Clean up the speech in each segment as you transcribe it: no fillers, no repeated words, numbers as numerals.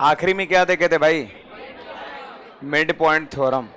आखिरी में क्या देखे थे भाई? Mid point theorem.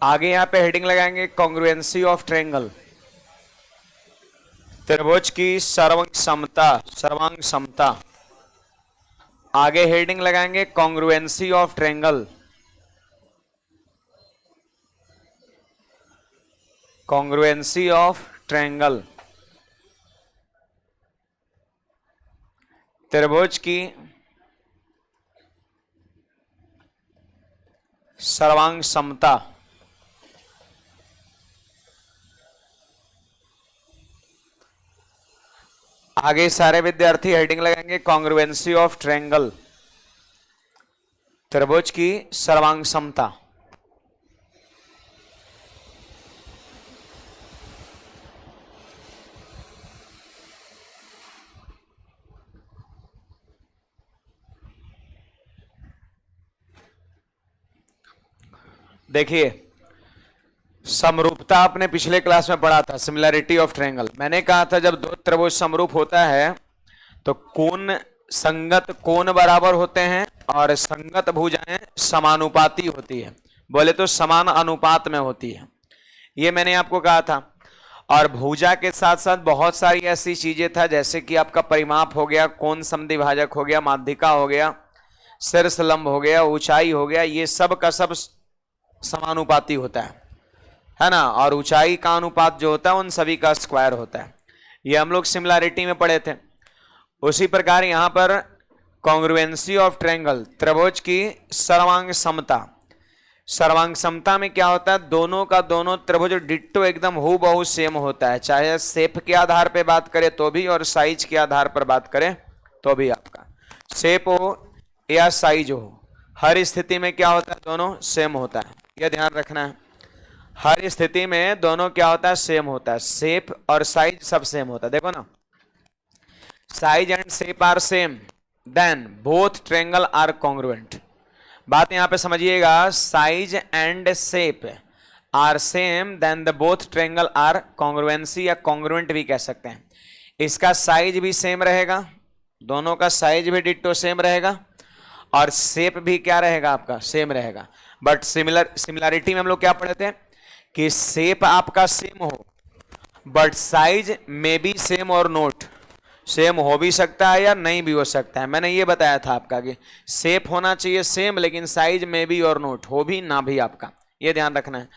आगे यहां पे हेडिंग लगाएंगे कॉन्ग्रुएंसी ऑफ ट्रायंगल, त्रिभुज की सर्वांग समता, सर्वांग समता। आगे हेडिंग लगाएंगे congruency of triangle, congruency of triangle, त्रिभुज की सर्वांग समता। आगे सारे विद्यार्थी हेडिंग लगाएंगे कॉन्ग्रुएंसी ऑफ ट्रायंगल, त्रिभुज की सर्वांग समता। देखिए, समरूपता आपने पिछले क्लास में पढ़ा था, सिमिलैरिटी ऑफ ट्रायंगल। मैंने कहा था जब दो त्रिभुज समरूप होता है तो कोण, संगत कोण बराबर होते हैं और संगत भुजाएं समानुपाती होती है, बोले तो समान अनुपात में होती है, ये मैंने आपको कहा था। और भुजा के साथ साथ बहुत सारी ऐसी चीजें था, जैसे कि आपका परिमाप हो गया, कोण समद्विभाजक हो गया, माध्यिका हो गया, शीर्ष लंब हो गया, ऊंचाई हो गया, ये सब का सब समानुपाती होता है ना। और ऊंचाई का अनुपात जो होता है उन सभी का स्क्वायर होता है, ये हम लोग सिमिलैरिटी में पढ़े थे। उसी प्रकार यहां पर कॉन्ग्रुएंसी ऑफ ट्रायंगल, त्रिभुज की सर्वांग समता। सर्वांग समता में क्या होता है, दोनों का दोनों त्रिभुज डिट्टो एकदम हूबहू सेम होता है, चाहे शेप के आधार पे बात करें तो भी और साइज के आधार पर बात करें तो भी। आपका शेप हो या साइज हो, हर स्थिति में क्या होता है, दोनों सेम होता है, यह ध्यान रखना है। हर स्थिति में दोनों क्या होता है, सेम होता है, शेप और साइज सब सेम होता है। देखो ना, size and shape are same then both triangle are congruent. बात यहां पे समझिएगा, size and shape are same then the both triangle are congruency या कॉन्ग्रुएंट भी कह सकते हैं। इसका साइज भी सेम रहेगा, दोनों का साइज भी डिट्टो सेम रहेगा और शेप भी क्या रहेगा, आपका सेम रहेगा। बट सिमिलैरिटी में हम लोग क्या पढ़े थे कि शेप आपका सेम हो बट साइज में भी सेम और नोट, सेम हो भी सकता है या नहीं भी हो सकता है। मैंने ये बताया था आपका कि शेप होना चाहिए सेम, लेकिन साइज में भी और नोट हो भी ना भी, आपका ये ध्यान रखना है।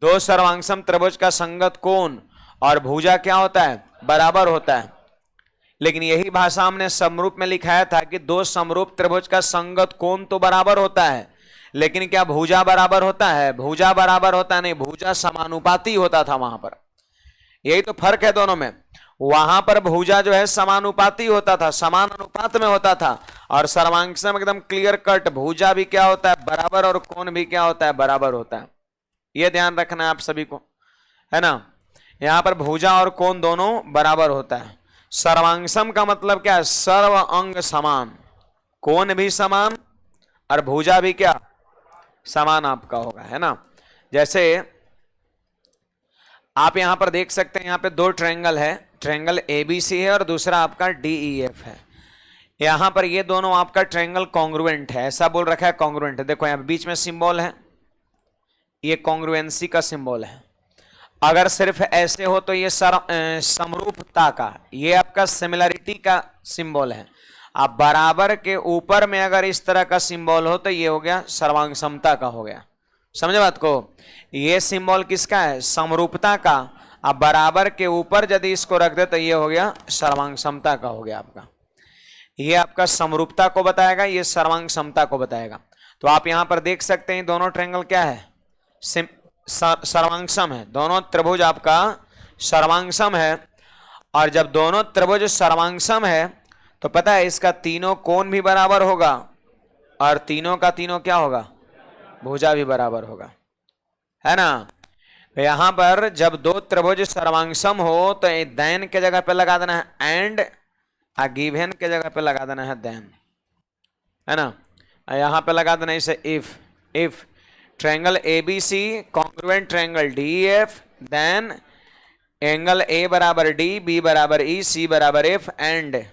दो सर्वांगसम त्रिभुज का संगत कोण और भुजा क्या होता है, बराबर होता है। लेकिन यही भाषा हमने समरूप में लिखाया था कि दो समरूप त्रिभुज का संगत कोण तो बराबर होता है, लेकिन क्या भुजा बराबर होता है, भुजा बराबर होता नहीं, भुजा समानुपाती होता था वहां पर। यही तो फर्क है दोनों में, वहां पर भुजा जो है समानुपाती होता था, समान अनुपात में होता था, और सर्वांगसम एकदम क्लियर कट, भुजा भी क्या होता है, बराबर, और कोण भी क्या होता है, बराबर होता है। यह ध्यान रखना है आप सभी को, है ना। यहां पर भुजा और कोण दोनों बराबर होता है। सर्वांगसम का मतलब क्या है, सर्व अंग समान, कोण भी समान और भुजा भी क्या समान आपका होगा, है ना। जैसे आप यहां पर देख सकते हैं, यहां पे दो ट्रायंगल है, ट्रायंगल एबीसी है और दूसरा आपका डीईएफ है। यहां पर ये दोनों आपका ट्रायंगल कॉन्ग्रुएंट है, ऐसा बोल रखा है कॉन्ग्रुएंट है। देखो यहां बीच में सिंबल है, ये कॉन्ग्रुएंसी का सिंबल है। अगर सिर्फ ऐसे हो तो ये समरूपता का, ये आपका सिमिलैरिटी का सिंबल है। आप बराबर के ऊपर में अगर इस तरह का सिंबल हो तो ये हो गया सर्वांग समता का हो गया। समझे बात को, ये सिंबल किसका है, समरूपता का। आप बराबर के ऊपर यदि इसको रख दे तो ये हो गया सर्वांग समता का हो गया आपका। ये आपका समरूपता को बताएगा, ये सर्वांग समता को बताएगा। तो आप यहां पर देख सकते हैं दोनों ट्रायंगल क्या है, सर्वांगसम है। दोनों त्रिभुज आपका सर्वांगसम है। और जब दोनों त्रिभुज सर्वांगसम है तो पता है इसका तीनों कोण भी बराबर होगा और तीनों का तीनों क्या होगा, भुजा भी बराबर होगा, है ना। तो यहां पर जब दो त्रिभुज सर्वांगसम हो तो देन के जगह पे लगा देना है एंड, गिवन के जगह पे लगा देना है देन, है ना। यहां पे लगा देना इसे if triangle ABC congruent triangle DF, then angle A बराबर डी, बी बराबर ई, सी बराबर एफ एंड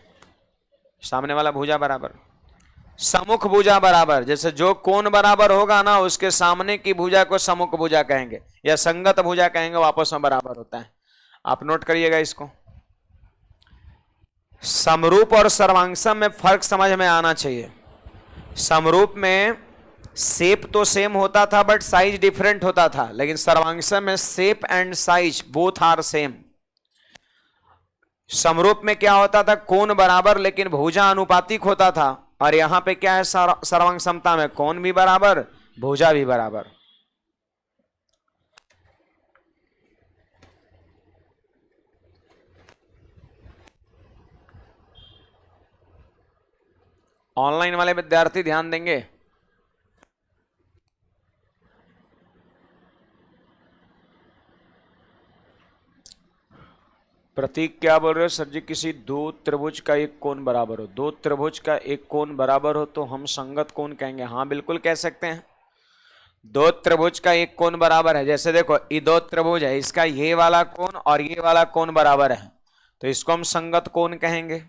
सामने वाला भुजा बराबर, सम्मुख भुजा बराबर। जैसे जो कोण बराबर होगा ना उसके सामने की भुजा को सम्मुख भुजा कहेंगे या संगत भुजा कहेंगे, वो आपस में बराबर होता है। आप नोट करिएगा इसको। समरूप और सर्वांगसम में फर्क समझ में आना चाहिए। समरूप में शेप तो सेम होता था बट साइज डिफरेंट होता था, लेकिन सर्वांगसम में shape and size both are same. समरूप में क्या होता था, कोण बराबर लेकिन भुजा अनुपातिक होता था, और यहां पे क्या है सर्वांग समता में कोण भी बराबर, भुजा भी बराबर। ऑनलाइन वाले विद्यार्थी ध्यान देंगे। प्रतीक क्या बोल रहे हो सर जी, किसी दो त्रिभुज का एक कोण बराबर हो, दो त्रिभुज का एक कोण बराबर हो तो हम संगत कोण कहेंगे। हाँ बिल्कुल कह सकते हैं, दो त्रिभुज का एक कोण बराबर है। जैसे देखो ये दो त्रिभुज है, इसका ये वाला कोण और ये वाला कोण बराबर है तो इसको हम संगत कोण कहेंगे।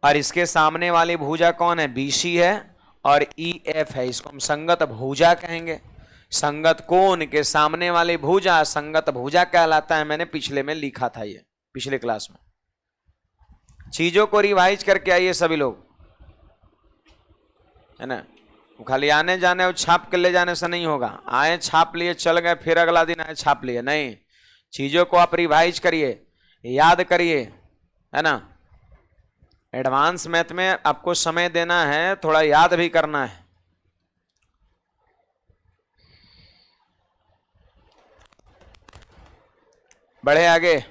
और इसके सामने वाली भुजा कौन है, बीसी है और EF है, इसको हम संगत भुजा कहेंगे। संगत कोण के सामने वाली भुजा संगत भुजा कहलाता है। मैंने पिछले में लिखा था, ये पिछले क्लास में। चीजों को रिवाइज करके आइए सभी लोग, है ना। खाली आने जाने और छाप के ले जाने से नहीं होगा। आए छाप लिए चल गए, फिर अगला दिन आए छाप लिए, नहीं। चीजों को आप रिवाइज करिए, याद करिए, है ना। एडवांस मैथ में आपको समय देना है, थोड़ा याद भी करना है। बढ़े आगे,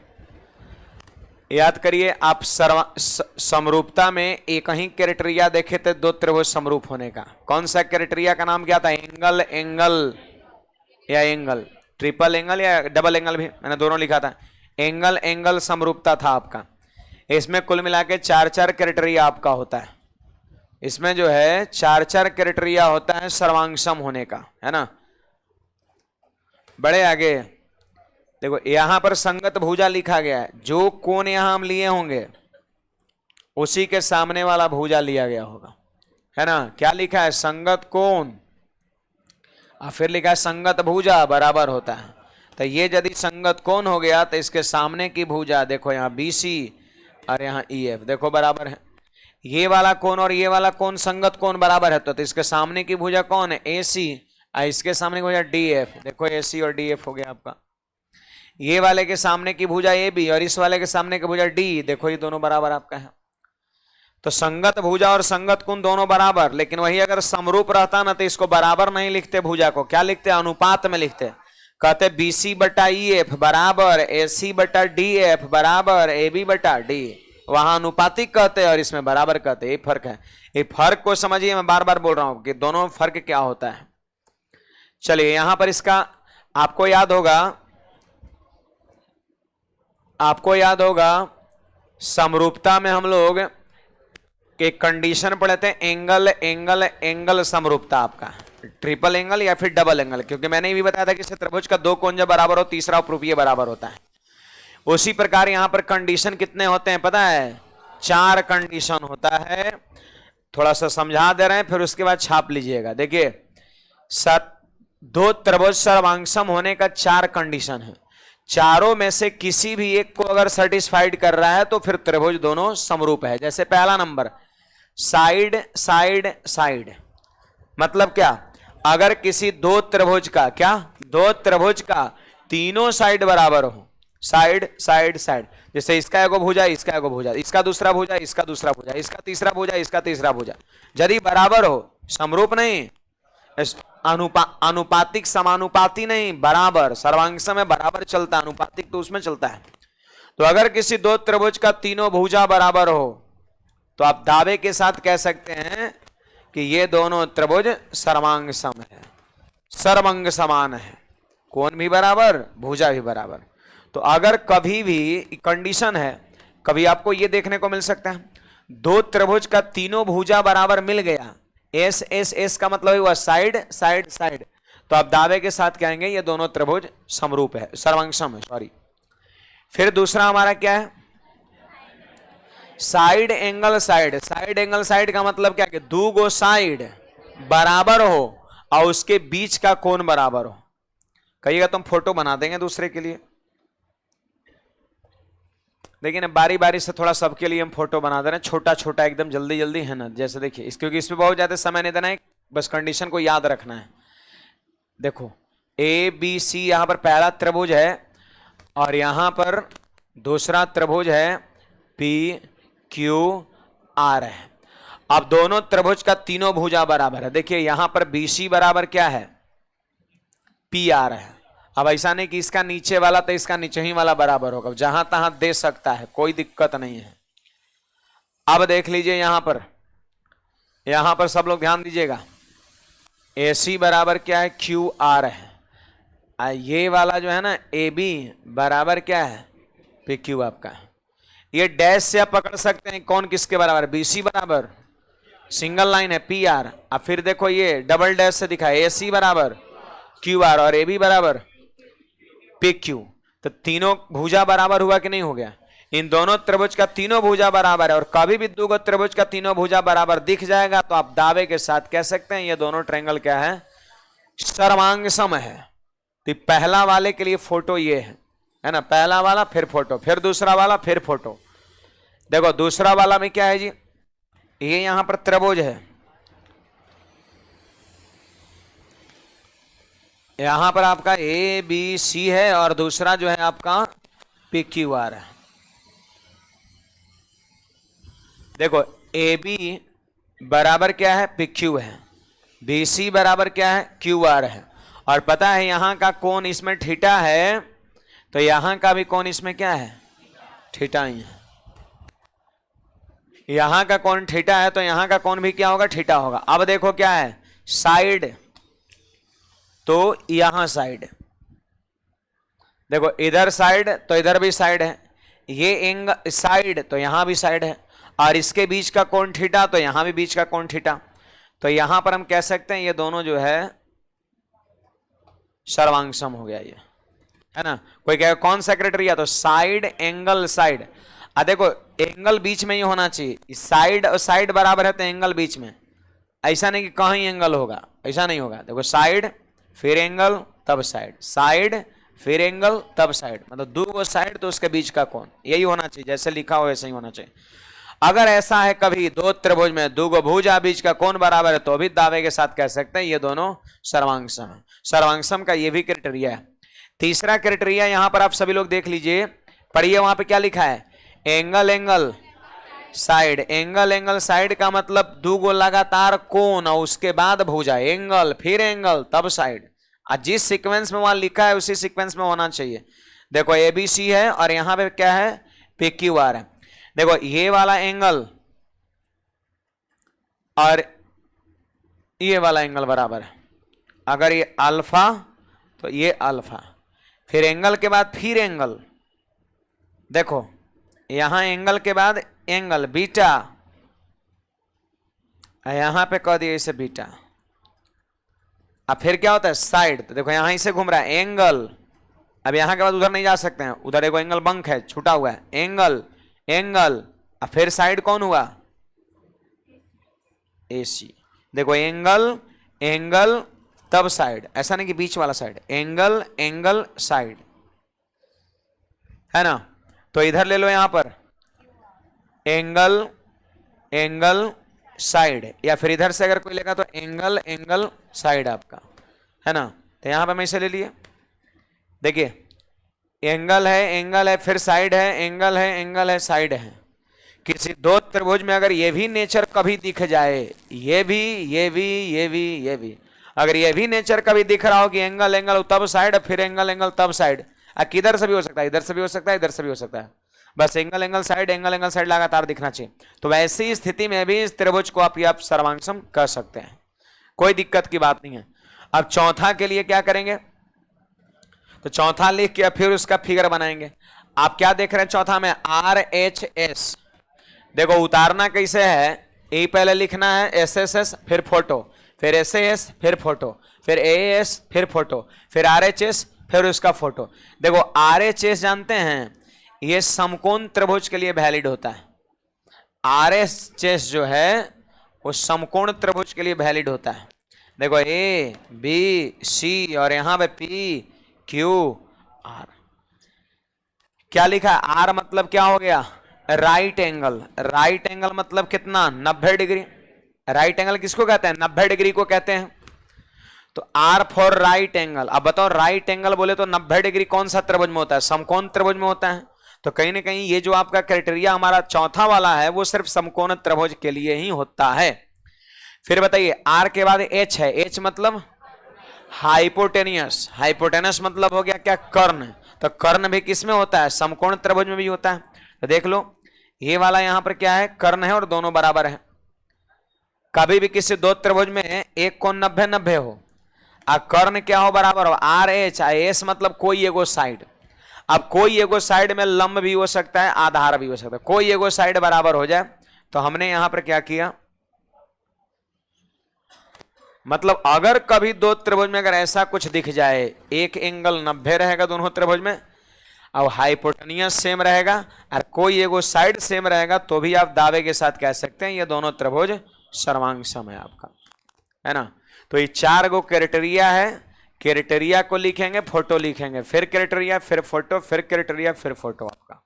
याद करिए आप। समरूपता में एक ही क्राइटेरिया देखे थे दो त्रिभुज समरूप होने का। कौन सा क्राइटेरिया का नाम क्या था, एंगल एंगल या एंगल, ट्रिपल एंगल या डबल एंगल, भी मैंने दोनों लिखा था। एंगल एंगल समरूपता था आपका। इसमें कुल मिला के चार क्राइटेरिया आपका होता है। इसमें जो है चार क्राइटेरिया होता है सर्वांगसम होने का, है ना। बड़े आगे देखो, यहां पर संगत भुजा लिखा गया है। जो कोण यहां हम लिए होंगे उसी के सामने वाला भुजा लिया गया होगा, है ना। क्या लिखा है, संगत कोण, और फिर लिखा है संगत भुजा बराबर होता है। तो ये यदि संगत कोण हो गया तो इसके सामने की भुजा देखो, यहाँ BC और यहाँ EF देखो बराबर है। ये वाला कोण और ये वाला कोण संगत कोण बराबर है, तो इसके सामने की भुजा कौन है, AC, और इसके सामने की भुजा DF। देखो AC और DF हो गया आपका। ये वाले के सामने की भुजा AB और इस वाले के सामने की भुजा D, देखो ये दोनों बराबर आपका है। तो संगत भुजा और संगत कोण दोनों बराबर। लेकिन वही अगर समरूप रहता ना तो इसको बराबर नहीं लिखते, भुजा को क्या लिखते, अनुपात में लिखते। कहते BC बटा EF बराबर AC बटा DF बराबर AB बटा D। वहां अनुपातिक कहते और इसमें बराबर कहते। ये फर्क है। ये फर्क को समझिए, मैं बार बार बोल रहा हूं कि दोनों फर्क क्या होता है। चलिए यहां पर इसका आपको याद होगा समरूपता में हम लोग एक कंडीशन पढ़े थे, एंगल एंगल एंगल समरूपता आपका, ट्रिपल एंगल या फिर डबल एंगल। क्योंकि मैंने ये भी बताया था कि त्रिभुज का दो कोण जब बराबर हो तीसरा उपरूपीय बराबर होता है। उसी प्रकार यहां पर कंडीशन कितने होते हैं पता है, 4 कंडीशन होता है। थोड़ा सा समझा दे रहे हैं, फिर उसके बाद छाप लीजिएगा। देखिए दो त्रिभुज सर्वांगसम होने का 4 कंडीशन है। चारों में से किसी भी एक को अगर सेटिस्फाइड कर रहा है तो फिर त्रिभुज दोनों समरूप है। जैसे पहला नंबर, साइड साइड साइड, मतलब क्या, अगर किसी दो त्रिभुज का तीनों साइड बराबर हो, साइड साइड साइड। जैसे इसका एगो भुजा, इसका एगो भुजा, इसका दूसरा भुजा, इसका दूसरा भुजा, इसका तीसरा भुजा, इसका तीसरा भुजा, यदि बराबर हो, समरूप नहीं, अनुपातिक समानुपाती नहीं, बराबर, सर्वांग में बराबर चलता, अनुपातिक तो उसमें चलता है। तो अगर किसी दो त्रिभुज का तीनों भुजा बराबर हो तो आप दावे के साथ कह सकते हैं कि ये दोनों त्रिभुज सर्वांग सम है, सर्वांग समान है, कोण भी बराबर, भुजा भी बराबर। तो अगर कभी भी कंडीशन है, कभी आपको ये देखने को मिल सकता है दो त्रिभुज का तीनों भुजा बराबर मिल गया, एस एस एस का मतलब हुआ साइड साइड साइड, तो आप दावे के साथ कहेंगे ये दोनों त्रिभुज समरूप है, सर्वांग सम है, सॉरी। फिर दूसरा हमारा क्या है, side angle side. Side angle side का मतलब क्या है, दो गो साइड बराबर हो और उसके बीच का कोण बराबर हो। कहिएगा तुम फोटो बना देंगे दूसरे के लिए, देखिए ना बारी बारी से थोड़ा सबके लिए हम फोटो बना दे रहे हैं, छोटा छोटा एकदम जल्दी जल्दी, है ना। जैसे देखिए क्योंकि इसमें बहुत ज्यादा समय नहीं देना है, बस कंडीशन को याद रखना है। देखो ए बी सी यहां पर पहला त्रिभुज है और यहां पर दूसरा त्रिभुज है पी क्यू आर है। अब दोनों त्रिभुज का तीनों भुजा बराबर है। देखिए यहां पर बी सी बराबर क्या है, पी आर है। अब ऐसा नहीं कि इसका नीचे वाला तो इसका नीचे ही वाला बराबर होगा, जहां तहां दे सकता है, कोई दिक्कत नहीं है। अब देख लीजिए यहां पर सब लोग ध्यान दीजिएगा, ए सी बराबर क्या है, क्यू आर है। ये वाला जो है ना ए बी बराबर क्या है, पी क्यू आपका। ये डैश से आप पकड़ सकते हैं कौन किसके बराबर, बी सी बराबर सिंगल लाइन है पी आर। अब फिर देखो ये डबल डैश से दिखा है, ए सी बराबर क्यू आर और ए बी बराबर पी क्यू। तो तीनों भुजा बराबर हुआ कि नहीं हो गया, इन दोनों त्रिभुज का तीनों भुजा बराबर है। और कभी भी दो त्रिभुज का तीनों भुजा बराबर दिख जाएगा तो आप दावे के साथ कह सकते हैं ये दोनों ट्रायंगल क्या है, सर्वांग सम है। तो पहला वाले के लिए फोटो ये है ना, पहला वाला फिर फोटो, फिर दूसरा वाला फिर फोटो। देखो दूसरा वाला में क्या है जी, ये यहां पर त्रिभुज है, यहां पर आपका ए बी सी है और दूसरा जो है आपका पी क्यू आर है। देखो ए बी बराबर क्या है, पी क्यू है, बी सी बराबर क्या है, क्यू आर है। और पता है यहां का कोण इसमें थीटा है, तो यहां का भी कोण इसमें क्या है, थीटा ही है। यहां का कोण थीटा है तो यहां का कोण भी क्या होगा, थीटा होगा। अब देखो क्या है, साइड, तो यहां साइड, देखो इधर साइड तो इधर भी साइड है, ये एंगल साइड तो यहां भी साइड है, और इसके बीच का कोण थीटा तो यहां भी बीच का कोण थीटा। तो यहां पर हम कह सकते हैं ये दोनों जो है सर्वांग सम हो गया, ये है ना। कोई कहेगा कौन सा क्राइटेरिया, तो साइड एंगल साइड। देखो एंगल बीच में ही होना चाहिए, साइड और साइड बराबर है तो एंगल बीच में, ऐसा नहीं कि कहीं एंगल होगा, ऐसा नहीं होगा। देखो साइड फिर एंगल तब साइड, साइड फिर एंगल तब साइड, मतलब दो गो साइड तो उसके बीच का कोण, यही होना चाहिए, जैसे लिखा हो वैसे ही होना चाहिए। अगर ऐसा है कभी दो त्रिभुज में दो गो भुजा बीच का कोण बराबर है तो भी दावे के साथ कह सकते हैं ये दोनों सर्वांग सम है। सर्वांग सम का ये भी क्राइटेरिया है। तीसरा क्राइटेरिया यहां पर आप सभी लोग देख लीजिए, पढ़िए वहां पे क्या लिखा है, angle angle side. Angle angle side का मतलब दो गो लगातार कोण और उसके बाद भुजा, एंगल फिर एंगल तब साइड। जिस सीक्वेंस में वहां लिखा है उसी सीक्वेंस में होना चाहिए। देखो एबीसी है और यहां पे क्या है, पी क्यू आर है। देखो ये वाला एंगल और ये वाला एंगल बराबर है, अगर ये अल्फा तो ये अल्फा, फिर एंगल के बाद फिर एंगल, देखो यहां एंगल के बाद एंगल बीटा, यहां पे कह दिए इसे बीटा। अब फिर क्या होता है साइड, तो देखो यहां से घूम रहा है एंगल, अब यहां के बाद उधर नहीं जा सकते हैं, उधर एक एंगल बंक है छूटा हुआ है, एंगल एंगल, अब फिर साइड कौन हुआ, एसी। देखो एंगल एंगल तब साइड, ऐसा नहीं कि बीच वाला साइड, एंगल एंगल साइड, है ना। तो इधर ले लो यहां पर एंगल एंगल साइड, या फिर इधर से अगर कोई लेगा तो एंगल एंगल साइड आपका, है ना। तो यहां पर मैं इसे ले लिए, देखिए एंगल है फिर साइड है, एंगल है साइड है। किसी दो त्रिभुज में अगर ये भी नेचर कभी दिख जाए, ये भी, अगर ये भी नेचर कभी दिख रहा हो कि एंगल तब साइड, फिर एंगल तब साइड, किधर से भी हो सकता है, इधर से भी हो सकता है, इधर से भी हो सकता है, बस एंगल साइड लगातार दिखना चाहिए। तो वैसी स्थिति में भी इस त्रिभुज को आप सर्वांगसम कह सकते हैं, कोई दिक्कत की बात नहीं है। अब चौथा के लिए क्या करेंगे, तो चौथा लिख के फिर उसका फिगर बनाएंगे। आप क्या देख रहे हैं चौथा में, RHS। देखो उतारना कैसे है, ए पहले लिखना है SSS, फिर फोटो, फिर SAS, फिर फोटो, फिर AS, फिर फोटो, फिर RHS, फिर उसका फोटो। देखो RHS जानते हैं ये समकोण त्रिभुज के लिए वैलिड होता है। RHS जो है वो समकोण त्रिभुज के लिए वैलिड होता है। देखो ABC और यहां पे PQR, क्या लिखा है, R मतलब क्या हो गया, राइट एंगल। राइट एंगल मतलब कितना, 90 डिग्री। राइट एंगल किसको कहते हैं, 90 डिग्री को कहते हैं। तो R फॉर राइट एंगल। अब बताओ राइट एंगल बोले तो 90 डिग्री कौन सा त्रिभुज में होता है, समकोण त्रिभुज में होता है। तो कहीं ना कहीं ये जो आपका क्राइटेरिया हमारा चौथा वाला है वो सिर्फ समकोण त्रिभुज के लिए ही होता है। फिर बताइए R के बाद H है, H मतलब हाइपोटेनियस। हाइपोटेनस मतलब हो गया क्या, कर्ण। तो कर्ण भी किस में होता है, समकोण त्रिभुज में भी होता है। तो देख लो ये वाला यहां पर क्या है, कर्ण है और दोनों बराबर है। कभी भी किसी दो त्रिभुज में एक कोण 90-90 हो, कर्ण क्या हो, बराबर हो, RHS मतलब कोई एगो साइड। अब कोई एगो साइड में लंब भी हो सकता है, आधार भी हो सकता है, कोई एगो साइड बराबर हो जाए। तो हमने यहां पर क्या किया, मतलब अगर कभी दो त्रिभुज में अगर ऐसा कुछ दिख जाए, एक एंगल 90 रहेगा दोनों त्रिभुज में, अब हाइपोटेनियस सेम रहेगा और कोई एगो साइड सेम रहेगा, तो भी आप दावे के साथ कह सकते हैं ये दोनों त्रिभुज सर्वांगसम है आपका, है ना। तो ये 4 गो क्राइटेरिया है। क्राइटेरिया को लिखेंगे, फोटो लिखेंगे, फिर क्राइटेरिया, फिर फोटो, फिर क्राइटेरिया, फिर फोटो। आपका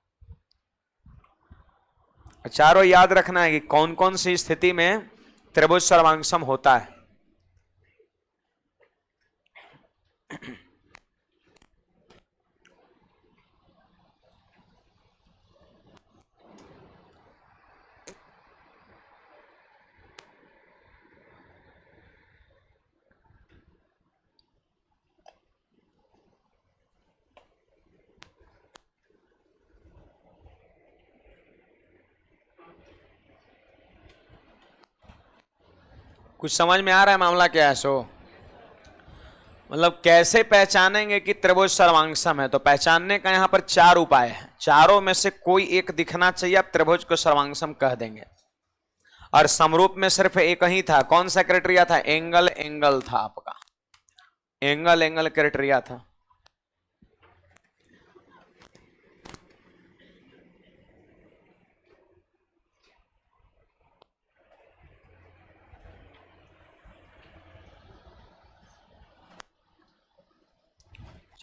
चारों याद रखना है कि कौन कौन सी स्थिति में त्रिभुज सर्वांगसम होता है। कुछ समझ में आ रहा है मामला क्या है, सो मतलब कैसे पहचानेंगे कि त्रिभुज सर्वांगसम है। तो पहचानने का यहां पर 4 उपाय है, चारों में से कोई एक दिखना चाहिए, आप त्रिभुज को सर्वांगसम कह देंगे। और समरूप में सिर्फ एक ही था, कौन सा क्राइटेरिया था, एंगल था आपका, एंगल क्राइटेरिया था।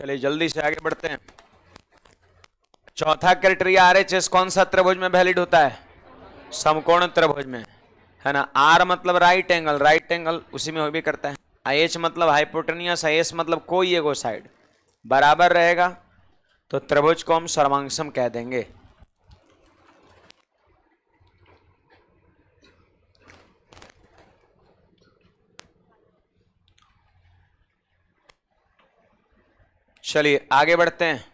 चलिए जल्दी से आगे बढ़ते हैं। चौथा क्राइटेरिया RHS कौन सा त्रिभुज में वैलिड होता है, समकोण त्रिभुज में, है ना। R मतलब राइट एंगल उसी में हो भी करता है। H मतलब हाइपोटेनियस, S मतलब कोई एगो साइड बराबर रहेगा, तो त्रिभुज को हम सर्वांगसम कह देंगे। चलिए आगे बढ़ते हैं।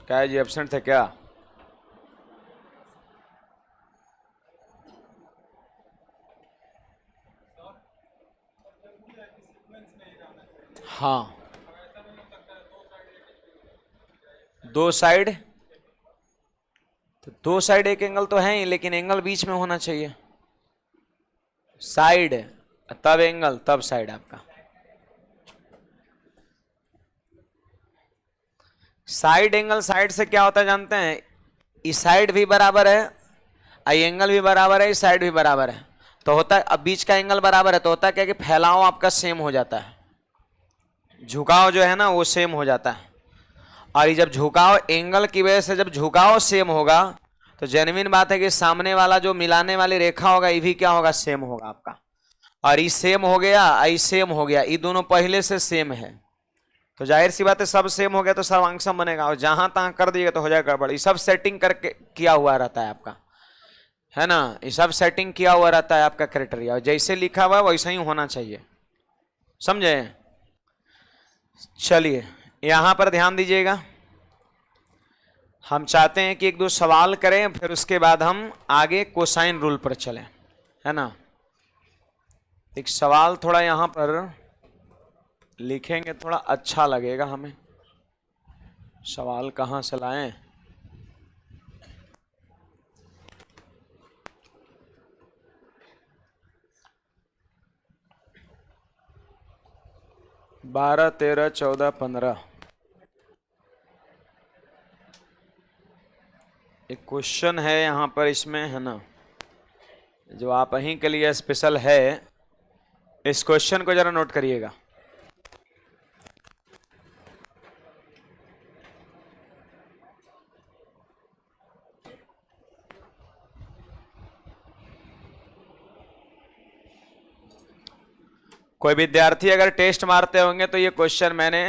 क्या है जी, एब्सेंट थे क्या? हाँ, दो साइड, तो दो साइड एक एंगल तो है ही, लेकिन एंगल बीच में होना चाहिए। साइड तब एंगल तब साइड आपका। साइड एंगल साइड से क्या होता है जानते हैं, इस साइड भी बराबर है, आई एंगल भी बराबर है, इस साइड भी बराबर है, तो होता है अब बीच का एंगल बराबर है, तो होता है क्या कि फैलाव आपका सेम हो जाता है, झुकाव जो है ना वो सेम हो जाता है। और ये जब झुकाव एंगल की वजह से जब झुकाव सेम होगा, तो जेन्युइन बात है कि सामने वाला जो मिलाने वाली रेखा होगा ये भी क्या होगा, सेम होगा आपका। और ई सेम हो गया, आई सेम हो गया, ये दोनों पहले से सेम है, तो जाहिर सी बात है सब सेम हो गया तो सर्वांग सम बनेगा, और जहां तहां कर दिएगा तो हो जाएगा गड़बड़। ये सब सेटिंग करके किया हुआ रहता है आपका, है ना, ये सब सेटिंग किया हुआ रहता है आपका क्राइटेरिया, और जैसे लिखा हुआ है वैसा ही होना चाहिए, समझे। चलिए यहां पर ध्यान दीजिएगा, हम चाहते हैं कि एक दो सवाल करें, फिर उसके बाद हम आगे कोसाइन रूल पर चलें, है ना। एक सवाल थोड़ा यहां पर लिखेंगे, थोड़ा अच्छा लगेगा हमें। सवाल कहां से लाएं? बारह, 13, 14, 15 एक क्वेश्चन है यहाँ पर, इसमें है ना, जो आप ही के लिए स्पेशल है। इस क्वेश्चन को जरा नोट करिएगा। कोई विद्यार्थी अगर टेस्ट मारते होंगे तो ये क्वेश्चन मैंने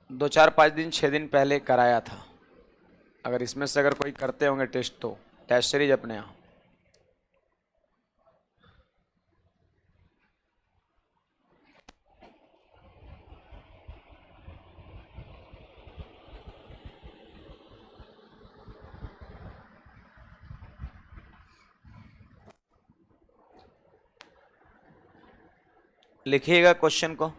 2, 4, 5 दिन 6 दिन पहले कराया था। अगर इसमें से अगर कोई करते होंगे टेस्ट तो टेस्ट सीरीज अपने यहाँ। लिखिएगा क्वेश्चन को।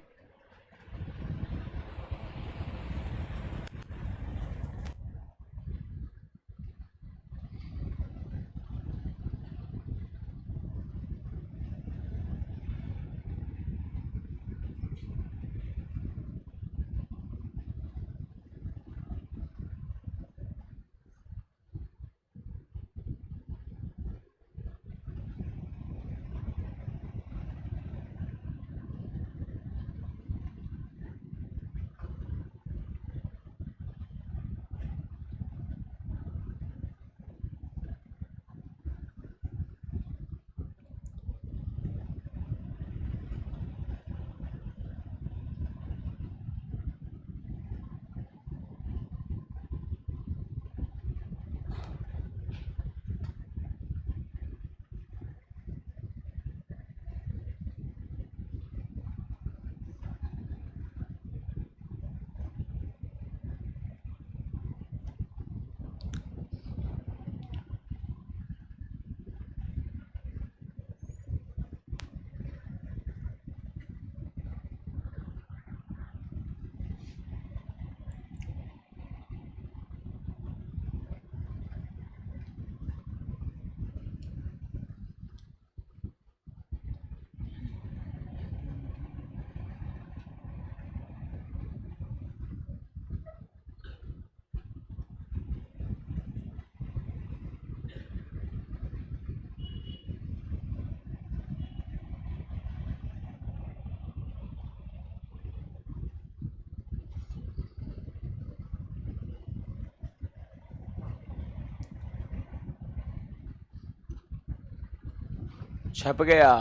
छप गया।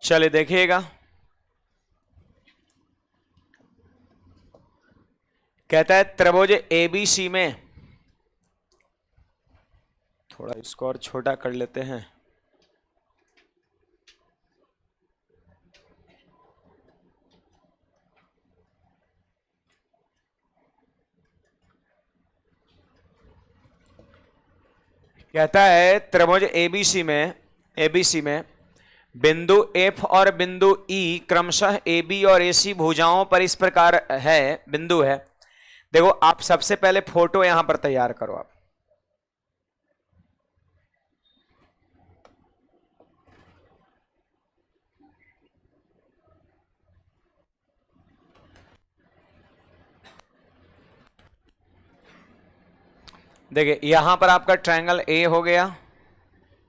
चलिए देखिएगा, कहता है त्रिभुज एबीसी में, थोड़ा इसको और छोटा कर लेते हैं। कहता है त्रिभुज एबीसी में बिंदु एफ और बिंदु ई क्रमशः ए बी और ए सी भुजाओं पर इस प्रकार है, बिंदु है। देखो आप सबसे पहले फोटो यहां पर तैयार करो आप। देखिए यहां पर आपका ट्रायंगल ए हो गया,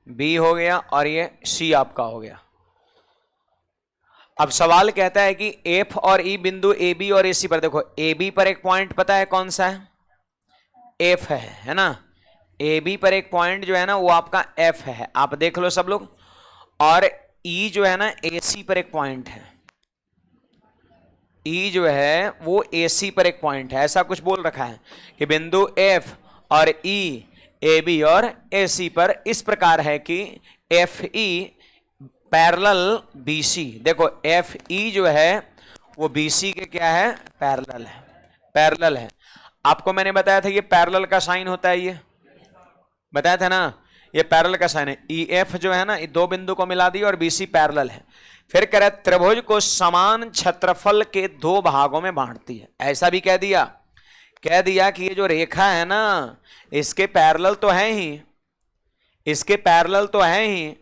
बी हो गया और ये सी आपका हो गया। अब सवाल कहता है कि एफ और ई बिंदु ए बी और ए सी पर, देखो ए बी पर एक पॉइंट पता है कौन सा है, एफ है ना। ए बी पर एक पॉइंट जो है ना वो आपका एफ है, आप देख लो सब लोग, और ई जो है ना ए सी पर एक पॉइंट है, ई जो है वो ए सी पर एक पॉइंट है, ऐसा कुछ बोल रखा है कि बिंदु एफ और ई ए बी और ए सी पर इस प्रकार है कि F E parallel B C. देखो एफ ई जो है वो बी सी के क्या है, पैरेलल है, पैरेलल है। आपको मैंने बताया था ये पैरेलल का साइन होता है, ये बताया था ना, ये पैरेलल का साइन है। ई एफ जो है ना दो बिंदु को मिला दिया और बी सी पैरेलल है। फिर कह रहा है त्रिभुज को समान क्षेत्रफल के दो भागों में बांटती है, ऐसा भी कह दिया कि ये जो रेखा है ना इसके पैरेलल तो है ही, इसके पैरेलल तो है ही,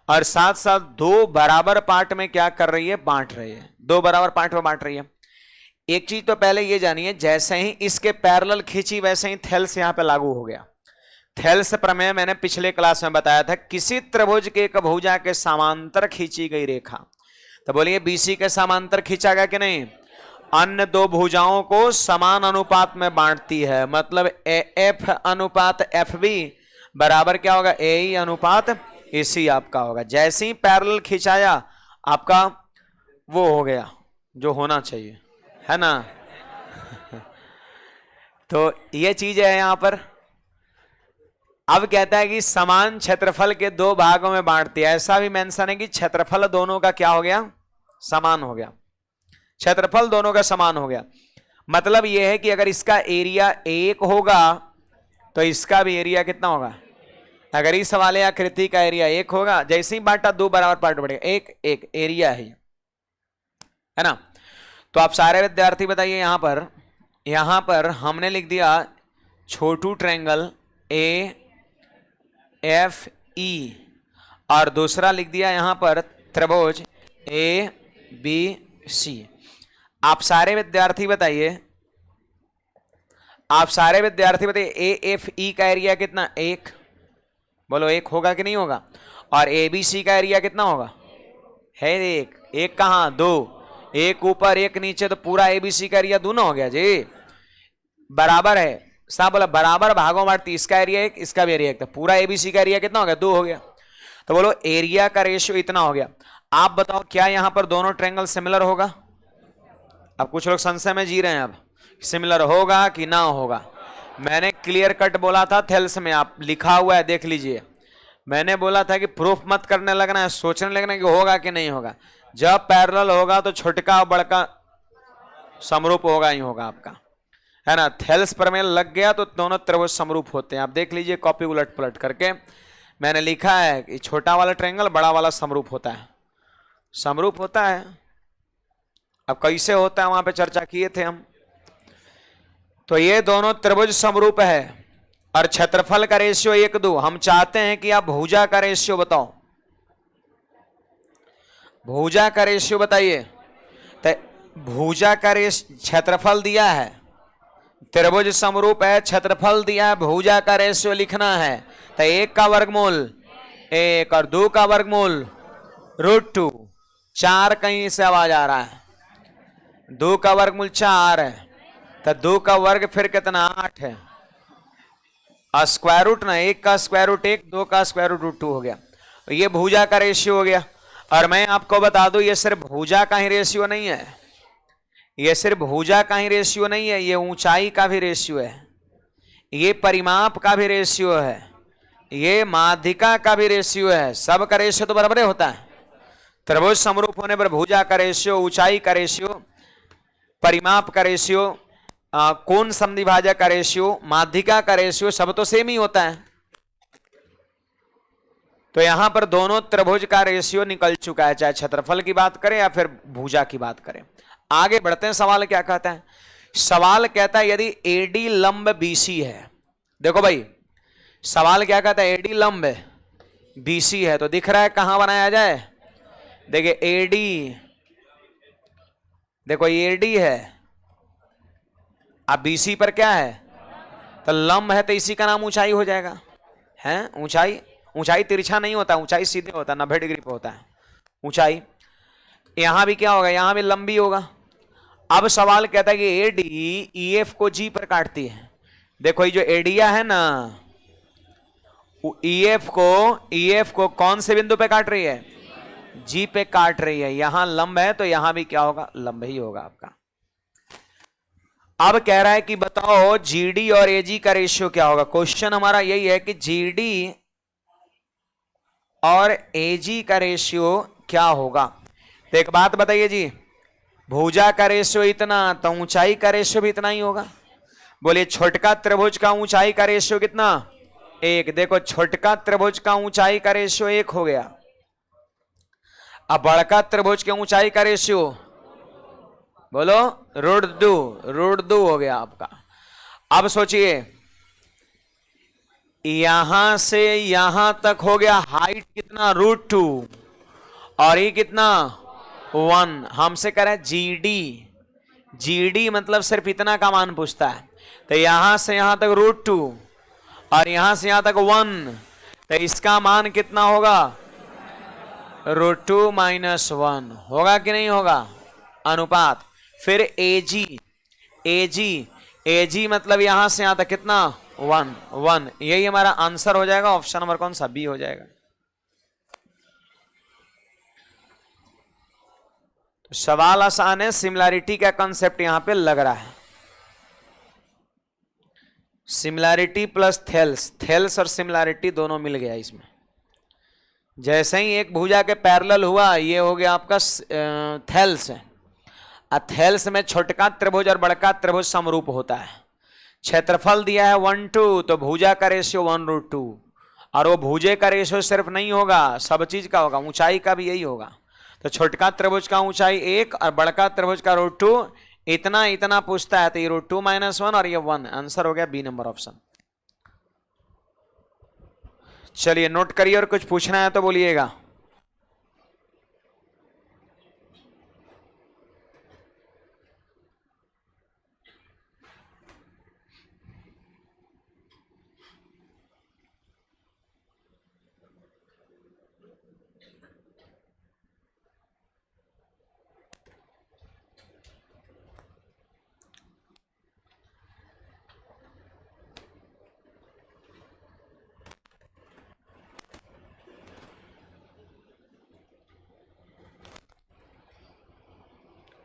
और साथ साथ दो बराबर पार्ट में क्या कर रही है, बांट रही है, दो बराबर पार्ट में बांट रही है। एक चीज तो पहले ये जानिए, जैसे ही इसके पैरेलल खींची वैसे ही थेल्स यहां पे लागू हो गया। थेल्स प्रमेय मैंने पिछले क्लास में बताया था, किसी त्रिभुज के एक भुजा के समांतर खींची गई रेखा, तो बोलिए बीसी के समांतर खींचा गया कि नहीं, अन्य दो भुजाओं को समान अनुपात में बांटती है, मतलब एफ अनुपात एफ बी बराबर क्या होगा, ए ई अनुपात ए सी आपका होगा। जैसे ही पैरेलल खिंचाया आपका वो हो गया जो होना चाहिए, है ना। तो ये चीज है यहां पर। अब कहता है कि समान क्षेत्रफल के दो भागों में बांटती है, ऐसा भी मेंशन है कि क्षेत्रफल दोनों का क्या हो गया, समान हो गया, क्षेत्रफल दोनों का समान हो गया। मतलब यह है कि अगर इसका एरिया 1 होगा तो इसका भी एरिया कितना होगा, अगर इस वाले आकृति का एरिया 1 होगा, जैसे ही बांटा दो बराबर पार्ट बढ़ेगा, एक एक एरिया है ना। तो आप सारे विद्यार्थी बताइए, यहां पर हमने लिख दिया छोटू ट्रायंगल ए एफ ई, और दूसरा लिख दिया यहां पर त्रिभुज ए बी सी। आप सारे विद्यार्थी बताइए, ए एफ ई का एरिया कितना, 1, बोलो 1 होगा कि नहीं होगा, और ए बी सी का एरिया कितना होगा, है 1, 1 कहां 2, 1 ऊपर 1 नीचे, तो पूरा ए बी सी का एरिया दोनों हो गया जी, बराबर है, सब बोला बराबर भागों बांटती, इसका एरिया 1 इसका भी एरिया 1, तो पूरा एबीसी का एरिया कितना हो गया, 2 हो गया। तो बोलो एरिया का रेशियो इतना हो गया। आप बताओ क्या यहां पर दोनों ट्रायंगल सिमिलर होगा। अब कुछ लोग संशय में जी रहे हैं, अब सिमिलर होगा कि ना होगा। मैंने क्लियर कट बोला था थेल्स में, आप लिखा हुआ है देख लीजिए, मैंने बोला था कि प्रूफ मत करने लगना है, सोचने लगना कि होगा कि नहीं होगा। जब पैरेलल होगा तो छोटका और बड़का समरूप होगा ही होगा आपका, है ना। थेल्स प्रमेय लग गया तो दोनों त्रिभुज समरूप होते हैं। आप देख लीजिए कॉपी उलट पलट करके, मैंने लिखा है कि छोटा वाला ट्रायंगल बड़ा वाला समरूप होता है, समरूप होता है। अब कैसे होता है वहां पे चर्चा किए थे हम। तो ये दोनों त्रिभुज समरूप है और क्षेत्रफल का रेशियो 1:2। हम चाहते हैं कि आप भुजा का रेशियो बताओ, भुजा का रेशियो बताइए। तो भुजा का क्षेत्रफल दिया है, त्रिभुज समरूप है, क्षेत्रफल दिया है, भुजा का रेशियो लिखना है। तो 1 का वर्गमूल 1 और 2 का वर्गमूल √2। 4 कहीं से आवाज आ रहा है, 2 का वर्गमूल 4 है, तो 2 का वर्ग फिर कितना 8 है, और स्क्वायर रूट ना, 1 का स्क्वायर रूट 1, 2 का स्क्वायर रूट √2 हो गया। तो ये भुजा का रेशियो हो गया। और मैं आपको बता दूं ये सिर्फ भुजा का ही रेशियो नहीं है, ये सिर्फ भुजा का ही रेशियो नहीं है, ये ऊंचाई का भी रेशियो है, ये परिमाप का भी रेशियो है, ये माध्यिका का भी रेशियो है। सब का रेशियो तो बराबर होता है। त्रिभुज समरूप होने पर भुजा का रेशियो, ऊंचाई का रेशियो, परिमाप का रेशियो, कोण समद्विभाजक का रेशियो, माध्यिका का रेशियो, सब तो सेम ही होता है। तो यहां पर दोनों त्रिभुज का रेशियो निकल चुका है, चाहे क्षेत्रफल की बात करें या फिर भुजा की बात करें। आगे बढ़ते हैं, सवाल क्या कहता है। सवाल कहता है यदि एडी लंब बीसी है, देखो भाई सवाल क्या कहता है, एडी लंब बीसी है, तो दिख रहा है कहां बनाया जाए। देखिए एडी, देखो एडी है, अब बीसी पर क्या है, तो लंब है, तो इसी का नाम ऊंचाई हो जाएगा, है ऊंचाई। ऊंचाई तिरछा नहीं होता, ऊंचाई सीधे होता है, 90 डिग्री पे होता है ऊंचाई। यहां भी क्या होगा, यहां भी लंबी होगा। अब सवाल कहता है कि एडी ईएफ को जी पर काटती है। देखो ये जो एडिया है ना, ईएफ को कौन से बिंदु पे काट रही है? जी पे काट रही है। यहां लंब है तो यहां भी क्या होगा? लंब ही होगा आपका। अब कह रहा है कि बताओ जीडी और एजी का रेशियो क्या होगा। क्वेश्चन हमारा यही है कि जीडी और एजी का रेशियो क्या होगा। तो एक बात बताइए जी, भुजा का रेशियो इतना तो ऊंचाई का रेशियो भी इतना ही होगा। बोलिए छोटका त्रिभुज का ऊंचाई का रेशियो कितना? एक। देखो छोटका त्रिभुज का ऊंचाई का रेशियो एक हो गया। अब बड़का त्रिभुज के ऊंचाई का रेशियो बोलो √2 हो गया आपका। अब सोचिए यहां से यहां तक हो गया हाइट कितना? √2 और ये कितना? 1। हमसे कह रहा है जीडी। जीडी मतलब सिर्फ इतना का मान पूछता है। तो यहां से यहां तक √2 और यहां से यहां तक 1, तो इसका मान कितना होगा? √2 - 1 होगा कि नहीं होगा? अनुपात। फिर एजी, एजी एजी मतलब यहां से यहां तक कितना? 1। यही हमारा आंसर हो जाएगा। ऑप्शन नंबर कौन सा? बी हो जाएगा। तो सवाल आसान है, सिमिलैरिटी का कंसेप्ट यहां पे लग रहा है। सिमिलैरिटी प्लस थेल्स, थेल्स और सिमिलैरिटी दोनों मिल गया इसमें। जैसे ही एक भुजा के पैरेलल हुआ, ये हो गया आपका थेल्स। थेल्स में छोटका त्रिभुज और बड़का त्रिभुज समरूप होता है। क्षेत्रफल दिया है 1:2, तो भुजा का रेशियो 1/2। और वो भुजे का रेशियो सिर्फ नहीं होगा, सब चीज का होगा, ऊंचाई का भी यही होगा। तो छोटका त्रिभुज का ऊंचाई 1 और बड़का त्रिभुज का √2, इतना इतना पूछता है। तो ये √2 - 1 और ये 1, आंसर हो गया बी नंबर ऑप्शन। चलिए नोट करिए, और कुछ पूछना है तो बोलिएगा।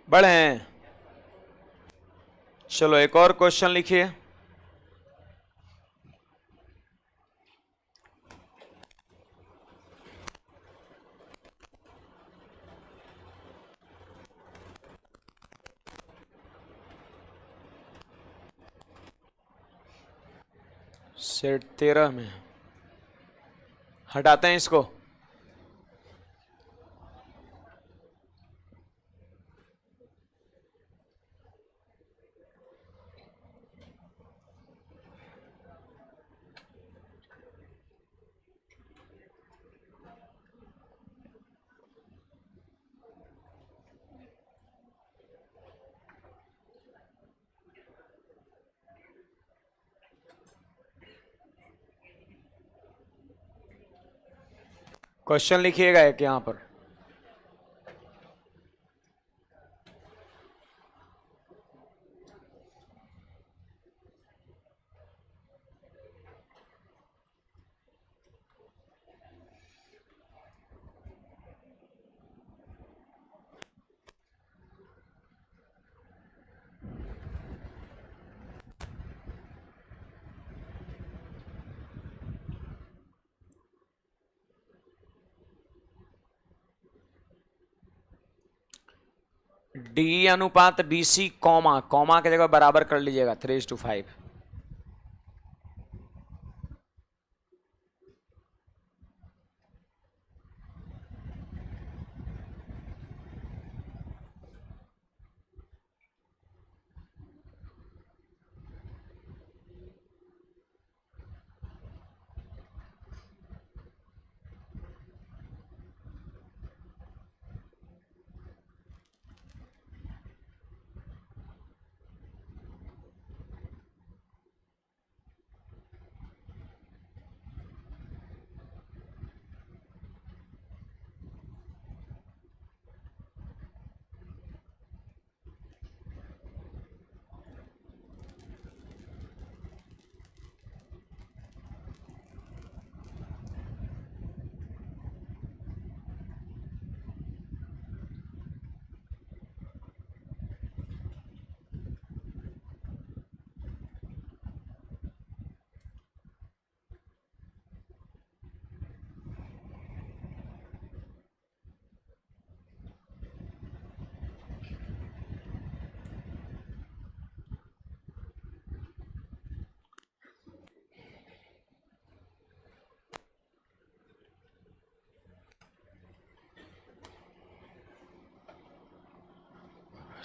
बड़े हैं। चलो एक और क्वेश्चन लिखिए। सेट 13 में हटाते हैं इसको। क्वेश्चन लिखिएगा एक यहां पर। डी अनुपात BC, कॉमा कॉमा की जगह बराबर कर लीजिएगा 3:5।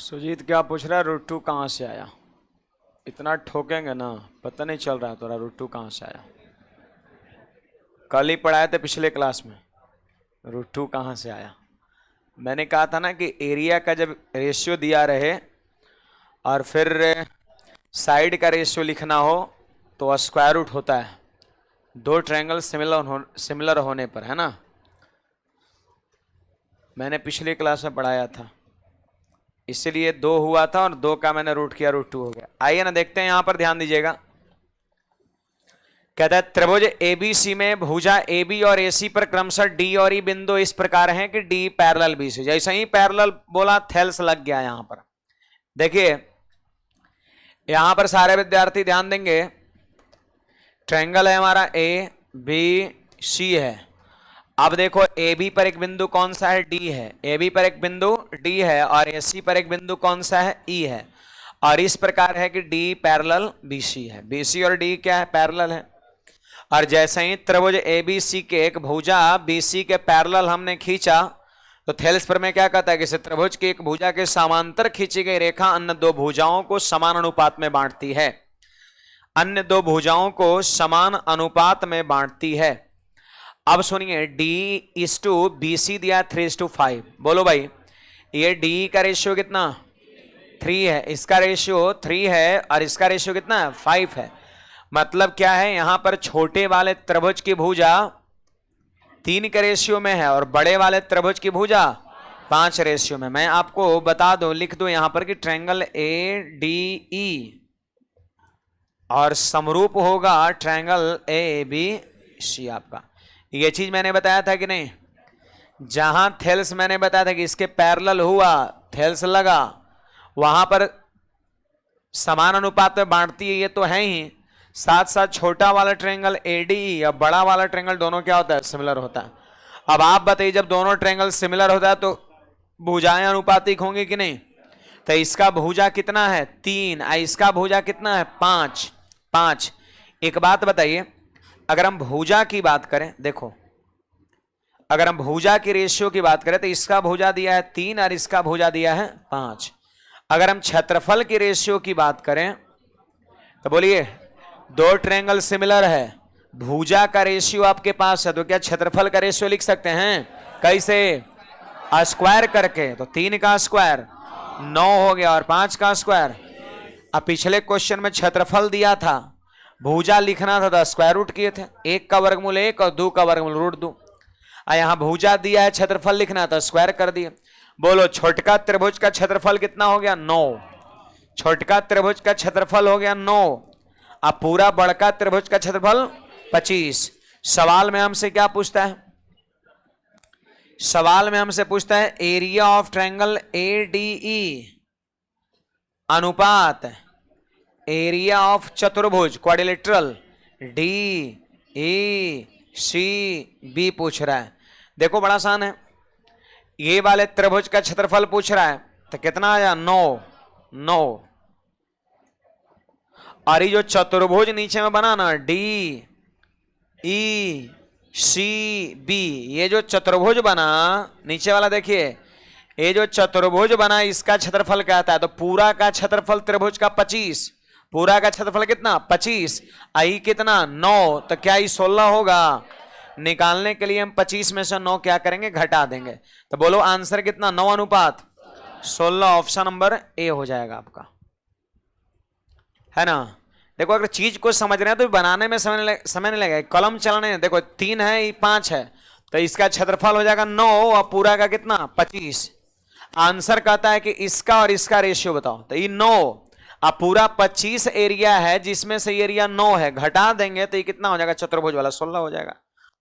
सुजीत क्या पूछ रहा है, रूट टू कहाँ से आया? इतना ठोकेंगे ना, पता नहीं चल रहा है थोड़ा रूट टू कहाँ से आया। कल ही पढ़ाए थे पिछले क्लास में, रूट टू कहाँ से आया। मैंने कहा था ना कि एरिया का जब रेशियो दिया रहे और फिर साइड का रेशियो लिखना हो तो स्क्वायर रूट होता है, दो ट्रायंगल सिमिलर होने पर, है ना। मैंने पिछली क्लास में पढ़ाया था, इसलिए दो हुआ था और दो का मैंने रूट किया, रूट टू हो गया। आइए ना देखते हैं, यहां पर ध्यान दीजिएगा। कहता है त्रिभुज एबीसी में भुजा एबी और एसी पर क्रमशः डी और ई बिंदु इस प्रकार हैं कि डी पैरेलल बी से। जैसे ही पैरेलल बोला थेल्स लग गया। यहां पर देखिए, यहां पर सारे विद्यार्थी ध्यान देंगे, ट्रायंगल है हमारा ए बी सी है। अब देखो ए बी पर एक बिंदु कौन सा है, डी है। ए बी पर एक बिंदु डी है और ए सी पर एक बिंदु कौन सा है, ई है। और इस प्रकार है कि डी पैरेलल बी सी है। बी सी और डी क्या है, पैरेलल है। और जैसे ही त्रिभुज ए बी सी के एक भुजा बी सी के पैरेलल हमने खींचा तो थेल्स पर में क्या कहता है कि त्रिभुज की एक भुजा के समांतर खींची गई रेखा अन्य दो भुजाओं को समान अनुपात में बांटती है। अन्य दो भुजाओं को समान अनुपात में बांटती है। अब सुनिए, D is to B C दिया 3:5। बोलो भाई, ये D का रेशियो कितना, 3 है। इसका रेशियो 3 है और इसका रेशियो कितना है, 5 है। मतलब क्या है, यहां पर छोटे वाले त्रिभुज की भुजा 3 के रेशियो में है और बड़े वाले त्रिभुज की भुजा 5 रेशियो में। मैं आपको बता दूं, लिख दूं यहां पर कि ट्रायंगल ए डी ई और समरूप होगा ट्रायंगल ए बी सी आपका। ये चीज मैंने बताया था कि नहीं, जहां थेल्स मैंने बताया था कि इसके पैरेलल हुआ, थेल्स लगा, वहां पर समान अनुपात में बांटती है, ये तो है ही। साथ साथ छोटा वाला ट्रायंगल एडी या बड़ा वाला ट्रायंगल दोनों क्या होता है, सिमिलर होता है। अब आप बताइए, जब दोनों ट्रायंगल सिमिलर होता है तो भुजाएं अनुपातिक होंगी कि नहीं। तो इसका भुजा कितना है, 3, और इसका भुजा कितना है, 5। एक बात बताइए, अगर हम भुजा की बात करें, देखो अगर हम भुजा की रेशियो की बात करें तो इसका भुजा दिया है 3 और इसका भुजा दिया है 5। अगर हम क्षेत्रफल की रेशियो की बात करें तो बोलिए, दो ट्रायंगल सिमिलर है, भुजा का रेशियो आपके पास है, तो क्या क्षेत्रफल का रेशियो लिख सकते हैं, कैसे, स्क्वायर करके। तो 3 का स्क्वायर 9 हो गया और 5 का स्क्वायर। अब पिछले क्वेश्चन में क्षेत्रफल दिया था, भुजा लिखना था तो स्क्वायर रूट किए थे, 1 का वर्गमूल 1 और 2 का वर्गमूल √2। यहां भुजा दिया है, क्षेत्रफल लिखना था, स्क्वायर कर दिए। बोलो छोटका त्रिभुज का क्षेत्रफल कितना हो गया, 9। छोटका त्रिभुज का क्षेत्रफल हो गया 9। अब पूरा बड़का त्रिभुज का क्षेत्रफल 25। सवाल में हमसे क्या पूछता है, सवाल में हमसे पूछता है area of triangle A D E अनुपात एरिया ऑफ चतुर्भुज quadrilateral D E C B पूछ रहा है। देखो बड़ा आसान है, ये वाले त्रिभुज का क्षेत्रफल पूछ रहा है तो कितना आया, 9। और ये जो चतुर्भुज नीचे में बना ना, डी ई सी बी, ये जो चतुर्भुज बना नीचे वाला, देखिए ये जो चतुर्भुज बना इसका क्षेत्रफल क्या आता है, तो पूरा का क्षेत्रफल त्रिभुज का 25, पूरा का क्षेत्रफल कितना, 25, आई कितना 9, तो क्या ये 16 होगा। निकालने के लिए हम 25 में से 9 क्या करेंगे, घटा देंगे। तो बोलो आंसर कितना, 9:16। ऑप्शन नंबर ए हो जाएगा आपका, है ना। देखो अगर चीज को समझ रहे हैं तो बनाने में समय नहीं लगेगा, कलम चलाने। देखो 3 है, 5 है, तो इसका क्षेत्रफल हो जाएगा 9 और पूरा का कितना, 25। आंसर कहता है कि इसका और इसका रेशियो बताओ, तो ये 9 अब पूरा 25 एरिया है, जिसमें से एरिया 9 है, घटा देंगे तो ये कितना हो जाएगा, चतुर्भुज वाला 16 हो जाएगा।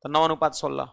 तो 9:16।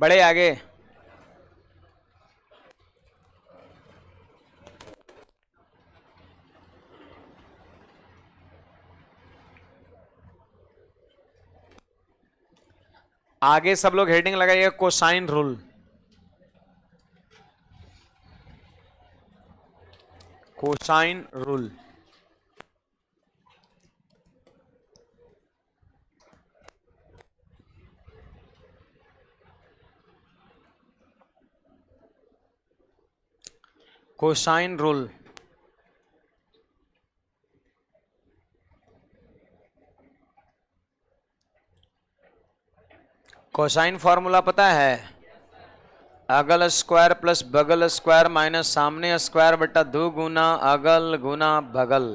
बड़े आगे। आगे सब लोग हेडिंग लगाइए cosine rule. Cosine rule. Cosine rule. Cosine formula पता है? अगल स्क्वायर प्लस बगल स्क्वायर माइनस सामने स्क्वायर बटा 2 गुना अगल गुना बगल।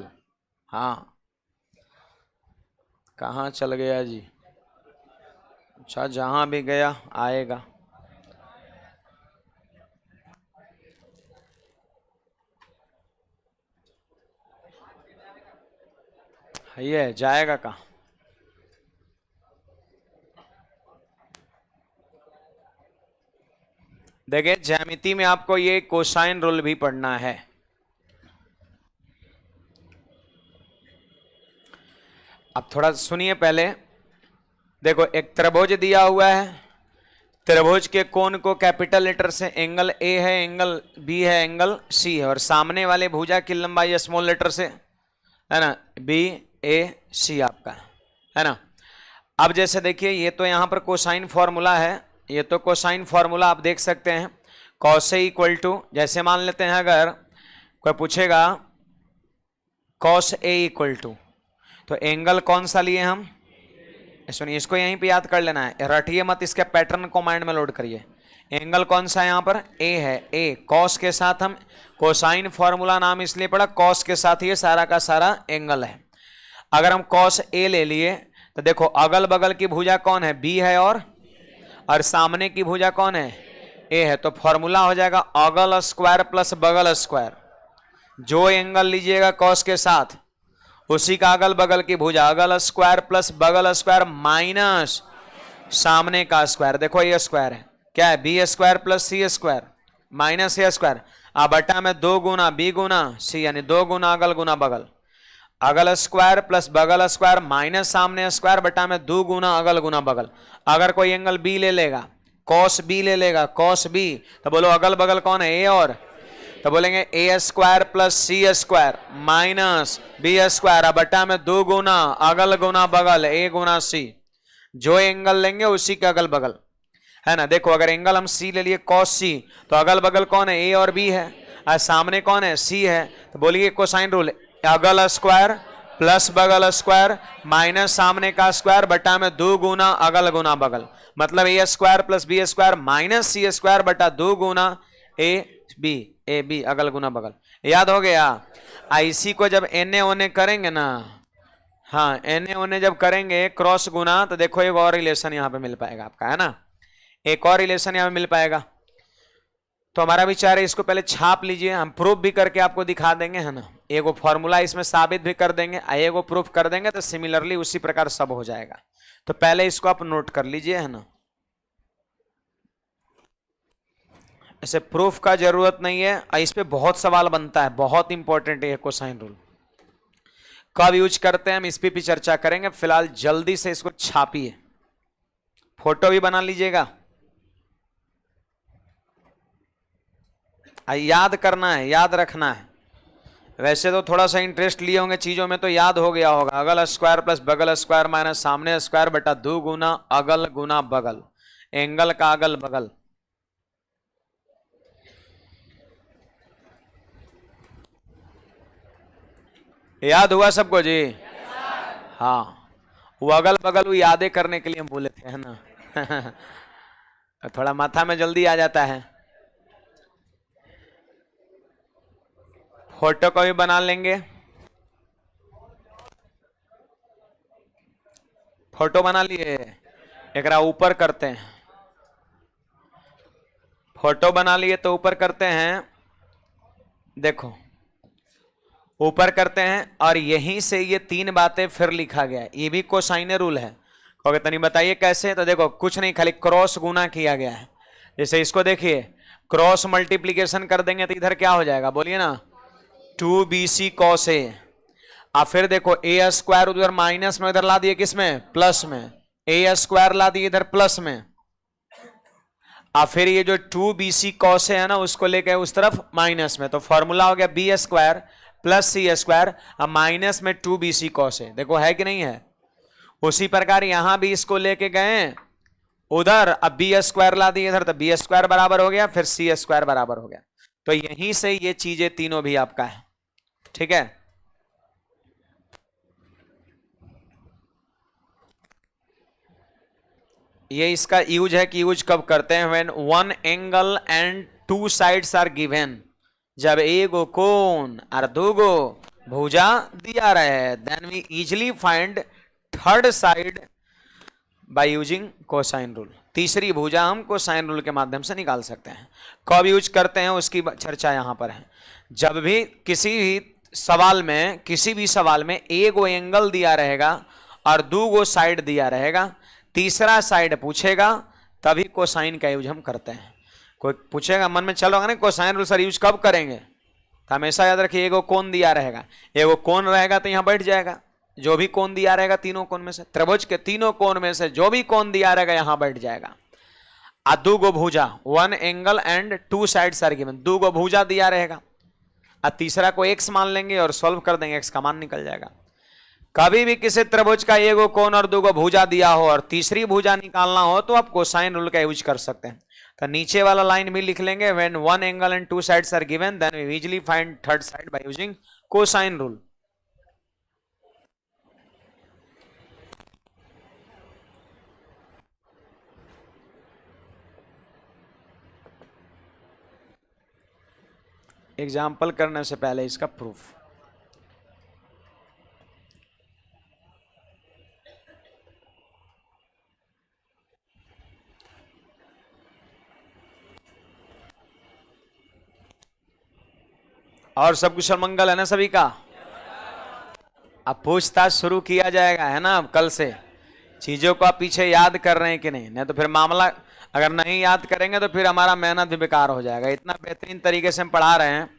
हाँ, कहाँ चल गया जी? अच्छा, जहां भी गया आएगा। ये जाएगा कहाँ? देखिए, ज्यामिति में आपको ये कोसाइन रूल भी पढ़ना है। अब थोड़ा सुनिए पहले। देखो, एक त्रिभुज दिया हुआ है। त्रिभुज के कोण को कैपिटल लेटर से एंगल ए है, एंगल बी है, एंगल सी है, और सामने वाले भुजा की लंबाई स्मॉल लेटर से है ना, बी ए सी आपका है ना। अब जैसे देखिए, ये तो यहां पर कोसाइन फॉर्मूला है। ये तो कोसाइन फॉर्मूला आप देख सकते हैं। कॉस ए इक्वल टू, जैसे मान लेते हैं अगर कोई पूछेगा कॉस ए इक्वल टू, तो एंगल कौन सा लिए हम? सुनिए, इसको यहीं पे याद कर लेना है, रटिए मत, इसके पैटर्न को माइंड में लोड करिए। एंगल कौन सा है यहाँ पर? ए है। ए कॉस के साथ हम कोसाइन फॉर्मूला नाम इसलिए पड़ा, कॉस के साथ ये सारा का सारा एंगल है। अगर हम कॉस ए ले लिए तो देखो, अगल बगल की भुजा कौन है? बी है, और सामने की भुजा कौन है? ए है। तो फॉर्मूला हो जाएगा अगल स्क्वायर प्लस बगल स्क्वायर। जो एंगल लीजिएगा कॉस के साथ, उसी का अगल बगल की भुजा, अगल स्क्वायर प्लस बगल स्क्वायर माइनस सामने का स्क्वायर। देखो, ये स्क्वायर है, क्या है? बी स्क्वायर प्लस सी स्क्वायर माइनस ए स्क्वायर। अब बटा में 2 गुना बी गुना सी, यानी 2 गुना अगल गुना बगल। अगल स्क्वायर प्लस बगल स्क्वायर माइनस सामने स्क्वायर बटा में 2 गुना अगल गुना बगल। अगर कोई एंगल बी ले लेगा, कॉस बी ले लेगा, कॉस बी, तो बोलो अगल बगल कौन है? ए, और तो बोलेंगे ए स्क्वायर प्लस सी स्क्वायर माइनस बी स्क्वायर बटा में 2 गुना अगल गुना बगल, ए गुना सी। जो एंगल लेंगे उसी के अगल बगल, है ना। देखो, अगर एंगल हम सी ले लिए कॉस सी, तो अगल बगल कौन है? ए और बी है, और सामने कौन है? सी है। तो बोलिए कोसाइन रूल, अगल स्क्वायर प्लस बगल स्क्वायर माइनस सामने का स्क्वायर बटा में 2 गुना अगल गुना बगल। मतलब A square plus B square minus C square बटा 2 गुना ए बी अगल गुना बगल। याद हो गया? इसी को जब एने ओने करेंगे ना, हाँ, एने ओने जब करेंगे क्रॉस गुना, तो देखो एक और रिलेशन यहां पे मिल पाएगा आपका, है ना। एक और रिलेशन यहां पे मिल पाएगा। तो हमारा विचार है, इसको पहले छाप लीजिए, हम प्रूफ भी करके आपको दिखा देंगे, है ना। एगो फॉर्मूला इसमें साबित भी कर देंगे, एगो प्रूफ कर देंगे, तो सिमिलरली उसी प्रकार सब हो जाएगा। तो पहले इसको आप नोट कर लीजिए, है ना। ऐसे प्रूफ का जरूरत नहीं है, इस पे बहुत सवाल बनता है, बहुत इंपॉर्टेंट है कोसाइन रूल। कब यूज करते हैं हम इस पे भी चर्चा करेंगे। फिलहाल जल्दी से इसको छापिए, फोटो भी बना लीजिएगा। याद करना है, याद रखना है। वैसे तो थोड़ा सा इंटरेस्ट लिए होंगे चीजों में, तो याद हो गया होगा। अगल स्क्वायर प्लस बगल स्क्वायर माइनस सामने स्क्वायर बटा 2 गुना अगल गुना बगल, एंगल का अगल बगल। याद हुआ सबको जी? हाँ, वो अगल बगल वो यादें करने के लिए हम बोले थे, है ना। थोड़ा माथा में जल्दी आ जाता है। फोटो को भी बना लेंगे, फोटो बना लिए, एक ऊपर करते हैं। फोटो बना लिए तो ऊपर करते हैं, देखो ऊपर करते हैं, और यहीं से ये 3 बातें फिर लिखा गया है। ये भी कोसाइन रूल है। ओके, तनी बताइए कैसे? तो देखो, कुछ नहीं, खाली क्रॉस गुना किया गया है। जैसे इसको देखिए, क्रॉस मल्टीप्लीकेशन कर देंगे तो इधर क्या हो जाएगा, बोलिए ना, 2bc cos a। अब फिर देखो ए स्क्वायर उधर माइनस में, इधर ला दिए किसमें, प्लस में, ए स्क्वायर ला दिए इधर प्लस में। अब फिर ये जो 2bc cos a है ना, उसको लेके उस तरफ माइनस में, तो फॉर्मूला हो गया बी स्क्वायर प्लस सी स्क्वायर, अब माइनस में 2bc cos a। देखो है कि नहीं है। उसी प्रकार यहां भी इसको लेके गए उधर, अब बी स्क्वायर ला दिए इधर, तो बी स्क्वायर बराबर हो गया, फिर सी स्क्वायर बराबर हो गया। तो यहीं से ये चीजें तीनों भी आपका है, ठीक है। ये इसका यूज है कि यूज कब करते हैं, when one angle and two sides are given, जब एगो कोण और दूगो भुजा दिया रहे, then we easily find third side by using cosine rule. तीसरी भुजा हम कोसाइन रूल के माध्यम से निकाल सकते हैं। कब यूज करते हैं उसकी चर्चा यहां पर है। जब भी किसी भी सवाल में एगो एंगल दिया रहेगा और दूगो साइड दिया रहेगा, तीसरा साइड पूछेगा, तभी कोसाइन का यूज हम करते हैं। कोई पूछेगा मन में चल रहा है ना कोसाइन रूल सर यूज कब करेंगे, तो हमेशा याद रखिए एगो कोण दिया रहेगा, एगो कोण रहेगा तो यहां बैठ जाएगा, जो भी कोण दिया रहेगा तीनों कोण में से, त्रिभुज के तीनों कोण में से जो भी कोण दिया रहेगा यहां बैठ जाएगा। आ दूगो भुजा, one angle and two sides are given, दूगो भुजा दिया रहेगा, और तीसरा को एक्स मान लेंगे और सॉल्व कर देंगे, एक्स का मान निकल जाएगा। कभी भी किसी त्रिभुज का एगो कोण और दूगो भुजा दिया हो और तीसरी भुजा निकालना हो तो आप कोसाइन रूल का यूज कर सकते हैं। तो नीचे वाला लाइन भी लिख लेंगे, when one angle and two sides are given then we easily find third side by using cosine rule. Example करने से पहले इसका प्रूफ। और सब कुशल मंगल है ना सभी का। अब पूछताछ शुरू किया जाएगा, है ना। अब कल से चीजों को आप पीछे याद कर रहे हैं कि नहीं तो फिर मामला, अगर नहीं याद करेंगे तो फिर हमारा मेहनत भी बेकार हो जाएगा। इतना बेहतरीन तरीके से हम पढ़ा रहे हैं,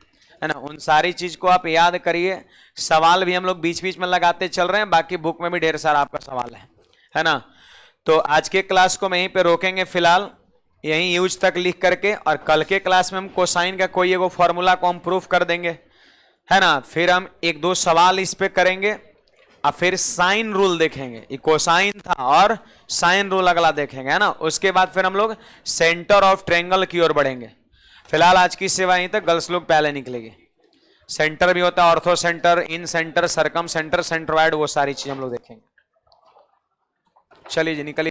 है ना। उन सारी चीज को आप याद करिए। सवाल भी हम लोग बीच बीच में लगाते चल रहे हैं, बाकी बुक में भी ढेर सारा आपका सवाल है ना। तो आज के क्लास को मैं यहीं पे रोकेंगे फिलहाल, यहीं यूज तक लिख करके, और कल के क्लास में हम कोसाइन का कोई एगो फॉर्मूला को हम प्रूफ कर देंगे, है ना। फिर हम एक दो सवाल इस पे करेंगे और फिर साइन रूल देखेंगे। ये कोसाइन था और साइन रूल अगला देखेंगे, है ना। उसके बाद फिर हम लोग सेंटर ऑफ ट्रायंगल की ओर बढ़ेंगे। फिलहाल आज की सेवा यहीं तक, गर्ल्स लोग पहले निकलेगी। सेंटर भी होता है, ऑर्थो सेंटर, इन सेंटर, सरकम सेंटर, सेंट्रोइड, वो सारी चीज हम लोग देखेंगे। चलिए जी निकलिए।